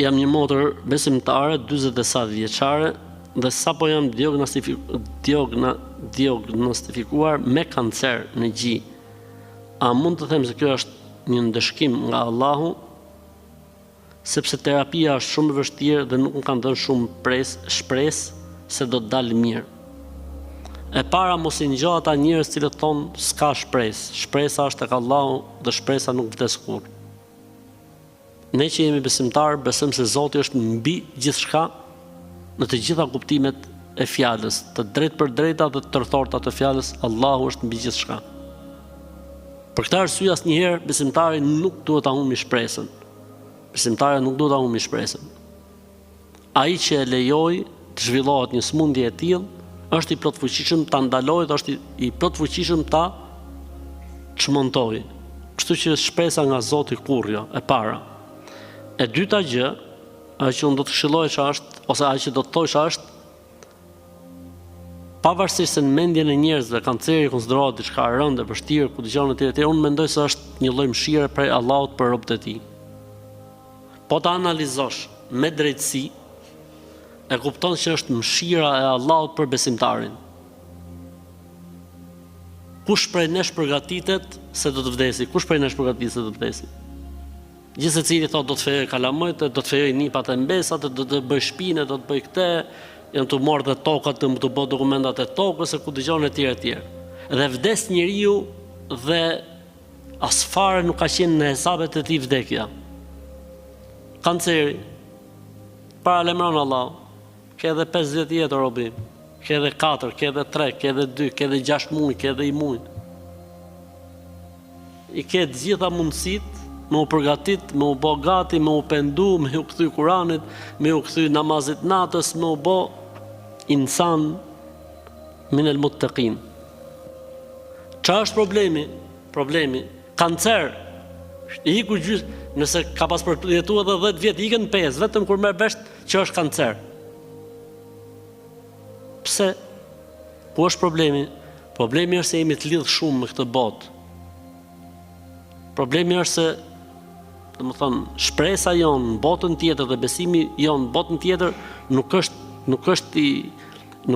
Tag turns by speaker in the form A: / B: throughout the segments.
A: jam një motër besimtare, 47 vjeçare, dhe sapo jam diagnostifikuar me kancer në gji. A mund të them se kjo është një ndëshkim nga Allahu, sepse terapia është shumë e vështirë dhe nuk më kanë dhënë shumë shpresë se do të dalë mirë. E para mos i ngjoj ata njerëz që thonë s'ka shpresë. Shpresa është tek Allahu dhe shpresa nuk vdes kurrë. Ne që jemi besimtarë, besojmë se Zoti është mbi gjithçka në të gjitha kuptimet e fjalës, të drejtë për drejta dhe të tërthorta të fjalës, Allahu është mbi gjithçka. Për këtë arsye asnjëherë besimtari nuk duhet ta humbi shpresën. Besimtari nuk duhet ta humbi shpresën. Ai që e lejoi të zhvillohet një sëmundje e tillë, është i plotfuqishëm ta ndalojë, dhe është i plotfuqishëm ta çmontojë. Kështu që shpresa nga Zoti kurrë, e para. E dyta gjë, ajo që unë do të këshilloja është, ose ajo që do të thosha është, pavarësisht se në mendjen e njerëzve kanceri konsiderohet diçka e rëndë, e vështirë, ku dëgjon etj, unë mendoj se është një lloj mëshire prej Allahut për robët e tij. Po ta analizosh me drejtësi, e kupton që është mëshira e Allahut për besimtarin. Kush prej nesh përgatitet se do të vdesi? Kush prej nesh përgatitet se do të vdesi? Gjithë secili thotë do të fejoj kalamojt, do të fejoj nipat e mbesat, do të bëj shpinë, do të bëj këtë, janë të marrë dhe tokat, të bëj dokumentat e tokës, e ku dëgjon etj. Dhe vdes njeriu dhe as fare nuk ka qenë në hesabet e tij vdekja. Kanceri, para lemron Allah, ke edhe 50 jetë robi, ke edhe 4, ke edhe 3, ke edhe 2, ke edhe 6 muaj, ke edhe 1 muaj. I ke të gjitha mundësitë me u përgatit, me u bë gati, me u pendu, me u kthy Kuranit, me u kthy namazit natës, me u bë insan min el muttaqin. Çfarë është problemi? Problemi, kancer. Iku gjysmë, nëse ka pas përjetuar edhe 10 vjet, ikën 5, vetëm kur merr vesh që është kancer. Pse? Ku është problemi? Problemi është se jemi të lidhur shumë me këtë botë. Problemi është se, domethënë, shpresa jonë në botën tjetër dhe besimi jonë në botën tjetër nuk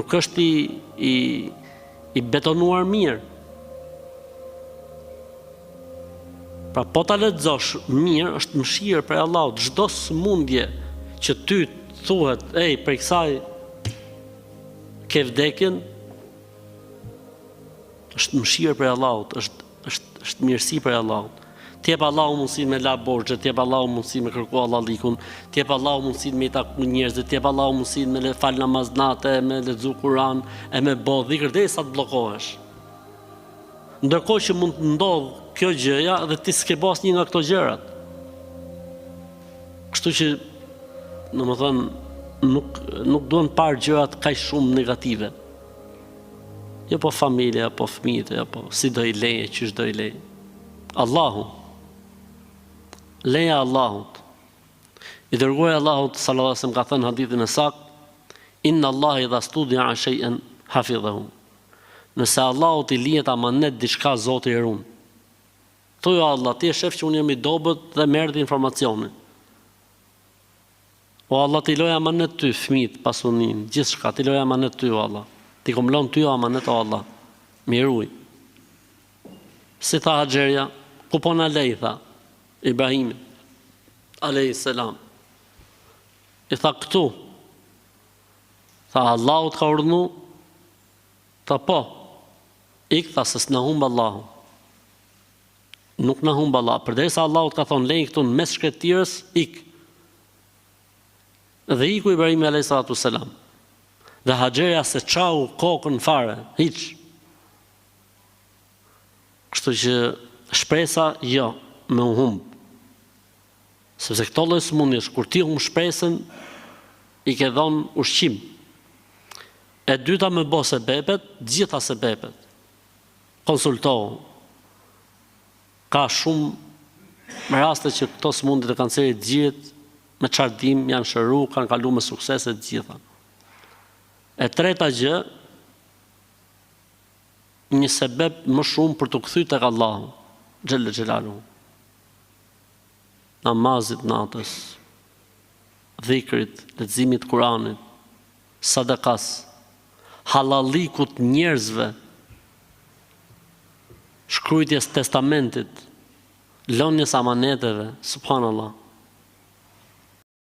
A: është i betonuar mirë. Pra po ta lexosh mirë, është mëshirë prej Allahut. Çdo sëmundje që ty thuhet, ej, prej kësaj ke vdekjen, është mëshirë prej Allahut, është mirësi prej Allahut. T'jep Allahu mundësinë me la borxhe, t'jep Allahu mundësinë me kërku Allahlikun, t'jep Allahu mundësinë me i taku njerëzit, t'jep Allahu mundësinë me fal namaz natë, me lexu Kur'an, e me bë dhikr derisa të bllokohesh. Ndërkohë që mund të ndodh kjo gjëja dhe ti s'ke bos një nga këto gjërat. Kështu që, domethënë, nuk duhen parë gjërat kaq shumë negative. Jo po familja, po fëmijët, apo si do i leje, çish do i leje. Allahu. Leja Allahut. I dërguari Allahut sallallahu alaihi wasallam ka thënë hadithin e saktë, inna Allah idha studia shay'an hafidhahu. Nëse Allahut i lihet amanet diçka, Zoti e ruan. Thuaj Allah, ti e shef që unë jam i dobët dhe merr informacionin. O Allah, ti loj amanet ty, fëmijët, pasuninë, gjithçka, ti loj amanet ty, o Allah. Ti komlon ty amanet, o Allah. Miruj. Si tha Haxherja, ku po na lej, tha Ibrahimi alayhis salam. I tha këtu. Tha Allahu të ka urdhnu. Tha po. Ik tha se s'na humb Allahu. Nuk na humb Allah. Përderisa Allahu të ka thonë lej këtu në mes shkretirës, ik. Dhe iku Ibrahimi alayhis salam. Dhe Haxherja se çau kokën fare, hiç. Kështu që shpresa jo, me u humb. Sepse këto lloj sëmundjesh, kur ti humb shpresën, i ke dhënë ushqim. E dyta me bë sebepet, gjitha sebepet. Konsultohu. Ka shumë raste që këto sëmundje të kancerit gjiret me çardim, janë shëru, kanë kaluar me sukses të gjitha. E treta gjë, një sebeb më shumë për të kthyer tek Allahu xhelle xhelalu. Namazit natës, dhikrit, leximit Kuranit, sadakas, halallikut njerëzve, shkruajtjes testamentit, lënies amaneteve, subhanallahu.